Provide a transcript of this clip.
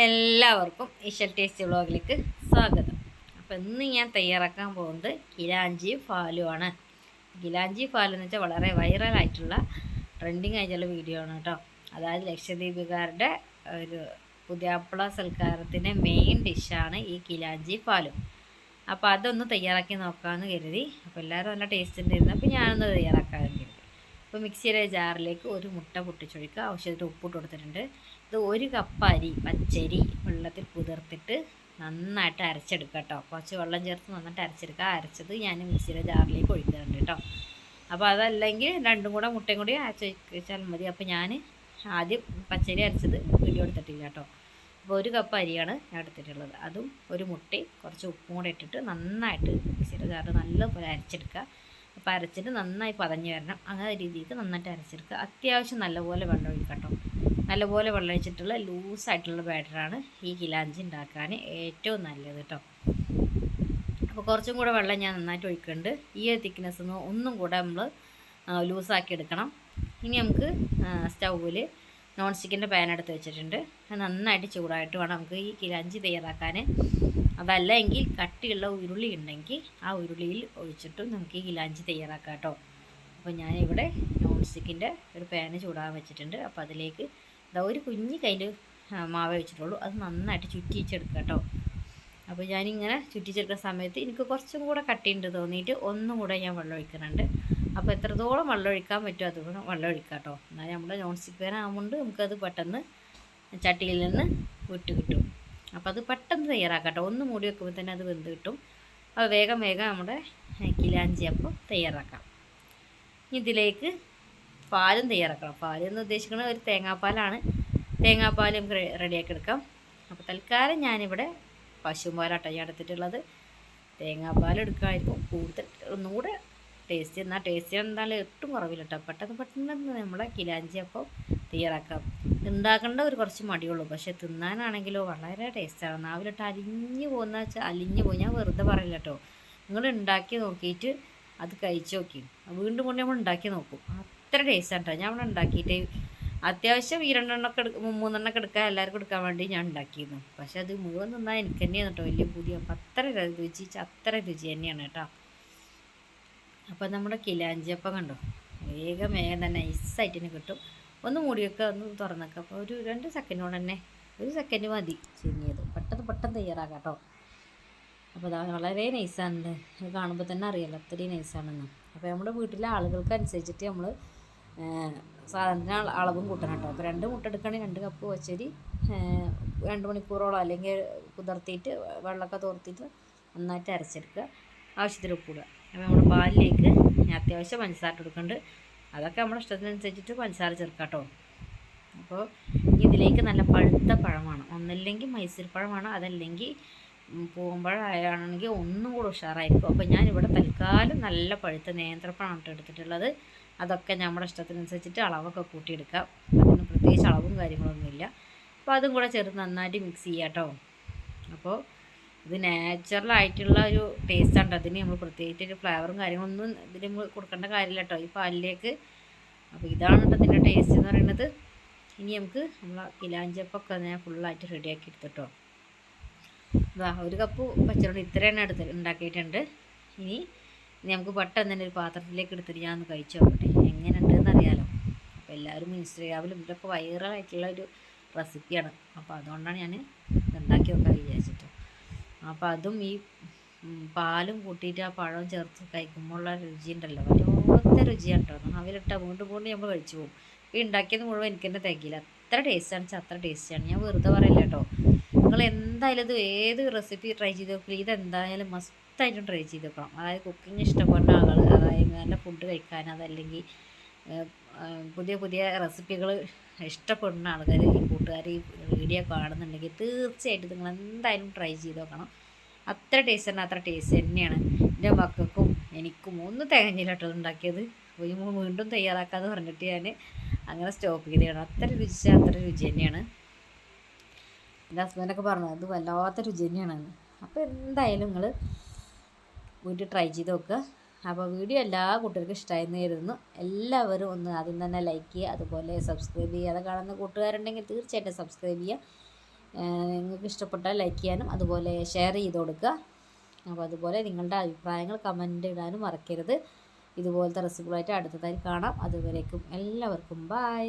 എല്ലാവർക്കും ഇഷൽ ടേസ്റ്റി വ്ളോഗിലേക്ക് സ്വാഗതം. അപ്പോൾ ഇന്ന് ഞാൻ തയ്യാറാക്കാൻ പോകുന്നത് ഗിലാഞ്ചി ഫാലുമാണ്. ഗിലാഞ്ചി ഫാൽ എന്ന് വെച്ചാൽ വളരെ വൈറലായിട്ടുള്ള ട്രെൻഡിങ് ആയിട്ടുള്ള വീഡിയോ ആണ് കേട്ടോ. അതായത് ലക്ഷദ്വീപുകാരുടെ ഒരു പുതിയാപ്പിള സൽക്കാരത്തിൻ്റെ മെയിൻ ഡിഷാണ് ഈ ഗിലാഞ്ചി ഫാലും. അപ്പോൾ അതൊന്ന് തയ്യാറാക്കി നോക്കാമെന്ന് കരുതി. അപ്പോൾ എല്ലാവരും നല്ല ടേസ്റ്റ് ഉണ്ടായിരുന്നു. അപ്പോൾ ഞാനൊന്ന് തയ്യാറാക്കാമെന്ന് കരുതി. അപ്പോൾ മിക്സിയുടെ ജാറിലേക്ക് ഒരു മുട്ട പൊട്ടിച്ചൊഴിക്കുക. ആവശ്യത്തിന് ഉപ്പിട്ട് കൊടുത്തിട്ടുണ്ട്. ഇത് 1 കപ്പ് അരി പച്ചരി വെള്ളത്തിൽ കുതിർത്തിട്ട് നന്നായിട്ട് അരച്ചെടുക്കുക കേട്ടോ. കുറച്ച് വെള്ളം ചേർത്ത് നന്നായിട്ട് അരച്ചെടുക്കുക. അരച്ചത് ഞാൻ മിക്സിയുടെ ജാറിലേക്ക് ഒഴിക്കുന്നുണ്ട് കേട്ടോ. അപ്പോൾ അതല്ലെങ്കിൽ രണ്ടും കൂടെ മുട്ടയും കൂടി അരച്ചാൽ മതി. അപ്പോൾ ഞാൻ ആദ്യം പച്ചരി അരച്ചത് വീഡിയോ എടുത്തിട്ടില്ല കേട്ടോ. അപ്പോൾ 1 കപ്പ് അരിയാണ് ഞാൻ എടുത്തിട്ടുള്ളത്. അതും ഒരു മുട്ടയും കുറച്ച് ഉപ്പും കൂടെ ഇട്ടിട്ട് നന്നായിട്ട് മിക്സിയുടെ ജാറിൽ നല്ലപോലെ അരച്ചെടുക്കുക. അപ്പോൾ അരച്ചിട്ട് നന്നായി പതഞ്ഞ് വരണം. അങ്ങനെ രീതിക്ക് നന്നായിട്ട് അരച്ചെടുക്കുക. അത്യാവശ്യം നല്ലപോലെ വെള്ളം ഒഴിക്കുക കേട്ടോ. നല്ലപോലെ വെള്ളം ഒഴിച്ചിട്ടുള്ള ലൂസായിട്ടുള്ള ബാറ്ററാണ് ഈ ഗിലാഞ്ചി ഉണ്ടാക്കാൻ ഏറ്റവും നല്ലത് കേട്ടോ. അപ്പോൾ കുറച്ചും കൂടെ വെള്ളം ഞാൻ നന്നായിട്ട് ഒഴിക്കുന്നുണ്ട്. ഈ തിക്നെസ് ഒന്നും കൂടെ നമ്മൾ ലൂസാക്കി എടുക്കണം. ഇനി നമുക്ക് സ്റ്റൗവിൽ നോൺ സ്റ്റിക്കിൻ്റെ പാൻ എടുത്ത് വെച്ചിട്ടുണ്ട്. അത് നന്നായിട്ട് ചൂടായിട്ട് വേണം നമുക്ക് ഈ ഗിലാഞ്ചി തയ്യാറാക്കാൻ. അതല്ല എങ്കിൽ കട്ടിയുള്ള ഉരുളി ഉണ്ടെങ്കിൽ ആ ഉരുളിയിൽ ഒഴിച്ചിട്ടും നമുക്ക് ഈ ഗിലാഞ്ചി തയ്യാറാക്കാം കേട്ടോ. അപ്പോൾ ഞാനിവിടെ നോൺ സ്റ്റിക്കിൻ്റെ ഒരു പാന് ചൂടാൻ വെച്ചിട്ടുണ്ട്. അപ്പോൾ അതിലേക്ക് ഒരു കുഞ്ഞ് കയ്യിൽ മാവ് വെച്ചിട്ടുള്ളൂ. അത് നന്നായിട്ട് ചുറ്റിച്ചെടുക്കുക കേട്ടോ. അപ്പോൾ ഞാനിങ്ങനെ ചുറ്റിച്ചെടുക്കുന്ന സമയത്ത് എനിക്ക് കുറച്ചും കൂടെ കട്ടിയുണ്ട് തോന്നിയിട്ട് ഒന്നും കൂടെ ഞാൻ വെള്ളം ഒഴിക്കുന്നുണ്ട്. അപ്പോൾ എത്രത്തോളം വെള്ളം ഒഴിക്കാൻ പറ്റുമോ അതുകൊണ്ട് വെള്ളം ഒഴിക്കാം കേട്ടോ. എന്നാൽ നമ്മുടെ നോൺ സ്റ്റിക്ക് പാൻ ആകുമ്പോൾ നമുക്കത് പെട്ടെന്ന് ചട്ടിയിൽ നിന്ന് വിട്ട് കിട്ടും. അപ്പോൾ അത് പെട്ടെന്ന് തയ്യാറാക്കാം കേട്ടോ. ഒന്ന് മൂടി വെക്കുമ്പോൾ തന്നെ അത് വെന്ത് കിട്ടും. അപ്പോൾ വേഗം നമ്മുടെ ഗിലാഞ്ചി അപ്പം തയ്യാറാക്കാം. ഇതിലേക്ക് പാലും തയ്യാറാക്കണം. പാൽ എന്ന് ഉദ്ദേശിക്കുന്നത് ഒരു തേങ്ങാപ്പാലാണ്. തേങ്ങാപ്പാൽ നമുക്ക് റെഡിയാക്കി എടുക്കാം. അപ്പോൾ തൽക്കാലം ഞാനിവിടെ പശുപാലാട്ടോ ഞാൻ എടുത്തിട്ടുള്ളത്. തേങ്ങാപ്പാൽ എടുക്കാമായിരിക്കും കൂടുതൽ ഒന്നും കൂടെ ടേസ്റ്റ്. എന്നാൽ ടേസ്റ്റ് എന്തായാലും ഒട്ടും കുറവില്ല കേട്ടോ. പെട്ടെന്ന് നമ്മുടെ ഗിലാഞ്ചി അപ്പം തയ്യാറാക്കാം. ഉണ്ടാക്കേണ്ട ഒരു കുറച്ച് മടിയുള്ളൂ, പക്ഷേ തിന്നാനാണെങ്കിലോ വളരെ ടേസ്റ്റാണ്. നാവിലിട്ട് അലിഞ്ഞു പോകുന്ന വെച്ചാൽ അലിഞ്ഞു പോയി. ഞാൻ വെറുതെ പറയില്ല കേട്ടോ. നിങ്ങൾ ഉണ്ടാക്കി നോക്കിയിട്ട് അത് കഴിച്ച് നോക്കി വീണ്ടും കൊണ്ട് നമ്മൾ ഉണ്ടാക്കി നോക്കും. അത്ര ടേസ്റ്റാണ് കേട്ടോ. ഞാൻ ഇവിടെ ഉണ്ടാക്കിയിട്ട് അത്യാവശ്യം 2 3 എടുക്കാൻ എല്ലാവർക്കും എടുക്കാൻ വേണ്ടി ഞാൻ ഉണ്ടാക്കിയിരുന്നു. പക്ഷെ അത് മുഴുവൻ തിന്നാൽ എനിക്ക് തന്നെയാണ് കേട്ടോ വലിയ പുതിയ. അപ്പം അത്ര രുചി തന്നെയാണ് കേട്ടോ. അപ്പം നമ്മുടെ ഗിലാഞ്ചിയപ്പം കണ്ടോ വേഗം തന്നെ നൈസായിട്ട് തന്നെ കിട്ടും. ഒന്ന് മൂടി വെക്കുക, ഒന്ന് തുറന്ന് വെക്കുക. അപ്പോൾ ഒരു 2 സെക്കൻഡ് കൊണ്ട് തന്നെ 1 സെക്കൻഡ് മതി ചെറിയത്. പെട്ടെന്ന് തയ്യാറാക്കാം കേട്ടോ. അപ്പോൾ അത് വളരെ നൈസാണ്. അത് കാണുമ്പോൾ തന്നെ അറിയാമല്ലോ അത്രയും നൈസാണെന്ന്. അപ്പോൾ നമ്മുടെ വീട്ടിലെ ആളുകൾക്ക് അനുസരിച്ചിട്ട് നമ്മൾ സാധനത്തിന് അളവും കൂട്ടണം കേട്ടോ. അപ്പോൾ 2 മുട്ട എടുക്കുകയാണെങ്കിൽ 2 കപ്പ് പച്ചരി 2 മണിക്കൂറോളം അല്ലെങ്കിൽ കുതിർത്തിയിട്ട് വെള്ളമൊക്കെ തോർത്തിയിട്ട് നന്നായിട്ട് അരച്ചെടുക്കുക. ആവശ്യത്തിന് ഉപ്പിടുക. അപ്പോൾ നമ്മുടെ പാലിലേക്ക് അത്യാവശ്യം പഞ്ചസാര കൊടുക്കുന്നുണ്ട്. അതൊക്കെ നമ്മുടെ ഇഷ്ടത്തിനനുസരിച്ചിട്ട് പഞ്ചസാര ചേർക്കാം കേട്ടോ. അപ്പോൾ ഇതിലേക്ക് നല്ല പഴുത്ത പഴമാണ്. ഒന്നല്ലെങ്കിൽ മൈസൂർ പഴമാണ്, അതല്ലെങ്കിൽ പൂവമ്പഴമാണെങ്കിൽ ഒന്നും കൂടെ ഉഷാറായിരിക്കും. അപ്പോൾ ഞാനിവിടെ തൽക്കാലം നല്ല പഴുത്ത നേന്ത്രപ്പഴമാണ് എടുത്തിട്ടുള്ളത്. അതൊക്കെ നമ്മുടെ ഇഷ്ടത്തിനനുസരിച്ചിട്ട് അളവൊക്കെ കൂട്ടിയെടുക്കാം. അതിന് പ്രത്യേകിച്ച് അളവും കാര്യങ്ങളൊന്നുമില്ല. അപ്പോൾ അതും കൂടെ ചേർത്ത് നന്നായിട്ട് മിക്സ് ചെയ്യാം കേട്ടോ. അപ്പോൾ ഇത് നാച്ചുറലായിട്ടുള്ള ഒരു ടേസ്റ്റാണ്. അതിന് നമ്മൾ പ്രത്യേകിച്ചൊരു ഫ്ലേവറും കാര്യങ്ങളൊന്നും ഇതിൽ നമ്മൾ കൊടുക്കേണ്ട കാര്യമില്ല കേട്ടോ ഈ പാലിലേക്ക്. അപ്പോൾ ഇതാണ് കേട്ടോ ഇതിൻ്റെ ടേസ്റ്റ് എന്ന് പറയുന്നത്. ഇനി നമുക്ക് നമ്മൾ ഗിലാഞ്ചിയപ്പൊക്കെ ഞാൻ ഫുള്ളായിട്ട് റെഡിയാക്കി എടുത്തിട്ടോ. ഇതാ 1 കപ്പ് പച്ചവെള്ളം ഇത്രയാണ് ഉണ്ടാക്കിയിട്ടുണ്ട്. ഇനി നമുക്ക് പെട്ടെന്ന് തന്നെ ഒരു പാത്രത്തിലേക്ക് എടുത്തിട്ട് ഞാൻ ഒന്ന് കഴിച്ച് നോക്കട്ടെ എങ്ങനെ ഉണ്ടെന്ന് അറിയാമല്ലോ. അപ്പോൾ എല്ലാവരും ഇൻസ്റ്റഗ്രാമിലും ഇതൊക്കെ വൈറലായിട്ടുള്ള ഒരു റെസിപ്പിയാണ്. അപ്പോൾ അതുകൊണ്ടാണ് ഞാൻ ഉണ്ടാക്കി നോക്കാൻ വിചാരിച്ചിട്ട്. അപ്പോൾ അതും ഈ പാലും കൂട്ടിയിട്ട് ആ പഴവും ചേർത്ത് കഴിക്കുമ്പോഴുള്ള രുചി ഉണ്ടല്ലോ വല്ലാത്ത രുചിയാണ് കേട്ടോ. നാവിലിട്ടാൽ വീണ്ടും നമ്മൾ കഴിച്ചു പോകും. ഈ ഉണ്ടാക്കിയത് മുഴുവൻ എനിക്ക് തന്നെ തികയില്ല. അത്ര ടേസ്റ്റാണ് വെച്ചാൽ അത്ര ടേസ്റ്റാണ്. ഞാൻ വെറുതെ പറയില്ല കേട്ടോ. നിങ്ങൾ എന്തായാലും ഇത് ഏത് റെസിപ്പി ട്രൈ ചെയ്ത് നോക്കില്ല, ഇതെന്തായാലും മസ്റ്റായിട്ടും ട്രൈ ചെയ്ത് നോക്കണം. അതായത് കുക്കിംഗ് ഇഷ്ടപ്പെടുന്ന ആളുകൾ, അതായത് നല്ല ഫുഡ് കഴിക്കാൻ, അതല്ലെങ്കിൽ പുതിയ റെസിപ്പികൾ ഇഷ്ടപ്പെടുന്ന ആൾക്കാർ ഈ കൂട്ടുകാർ ഈ വീഡിയോ കാണുന്നുണ്ടെങ്കിൽ തീർച്ചയായിട്ടും നിങ്ങൾ എന്തായാലും ട്രൈ ചെയ്ത് നോക്കണം. അത്ര ടേസ്റ്റ് തന്നെ അത്ര ടേസ്റ്റ് തന്നെയാണ്. എൻ്റെ മക്കൾക്കും എനിക്കും ഒന്നും തികഞ്ഞില്ല കേട്ടോ ഉണ്ടാക്കിയത്. വീണ്ടും തയ്യാറാക്കാമെന്ന് പറഞ്ഞിട്ട് ഞാൻ അങ്ങനെ സ്റ്റോപ്പ് ചെയ്തതാണ്. അത്ര രുചി തന്നെയാണ്. എൻ്റെ ഹസ്ബൻഡൊക്കെ പറഞ്ഞത് അത് വല്ലാത്ത രുചി തന്നെയാണെന്ന്. അപ്പോൾ എന്തായാലും നിങ്ങൾ വീട്ടിൽ ട്രൈ ചെയ്ത് നോക്കുക. അപ്പോൾ വീഡിയോ എല്ലാ കൂട്ടുകാർക്കും ഇഷ്ടമായെന്ന് കരുതുന്നു. എല്ലാവരും ഒന്ന് ആദ്യം തന്നെ ലൈക്ക് ചെയ്യുക, അതുപോലെ സബ്സ്ക്രൈബ് ചെയ്യുക. അത് കാണുന്ന കൂട്ടുകാരുണ്ടെങ്കിൽ തീർച്ചയായിട്ടും സബ്സ്ക്രൈബ് ചെയ്യുക. നിങ്ങൾക്ക് ഇഷ്ടപ്പെട്ടാൽ ലൈക്ക് ചെയ്യാനും അതുപോലെ ഷെയർ ചെയ്ത് കൊടുക്കുക. അപ്പോൾ അതുപോലെ നിങ്ങളുടെ അഭിപ്രായങ്ങൾ കമൻ്റ് ഇടാനും മറക്കരുത്. ഇതുപോലത്തെ റെസിപ്പികളായിട്ട് അടുത്തതായി കാണാം. അതുവരേക്കും എല്ലാവർക്കും ബൈ.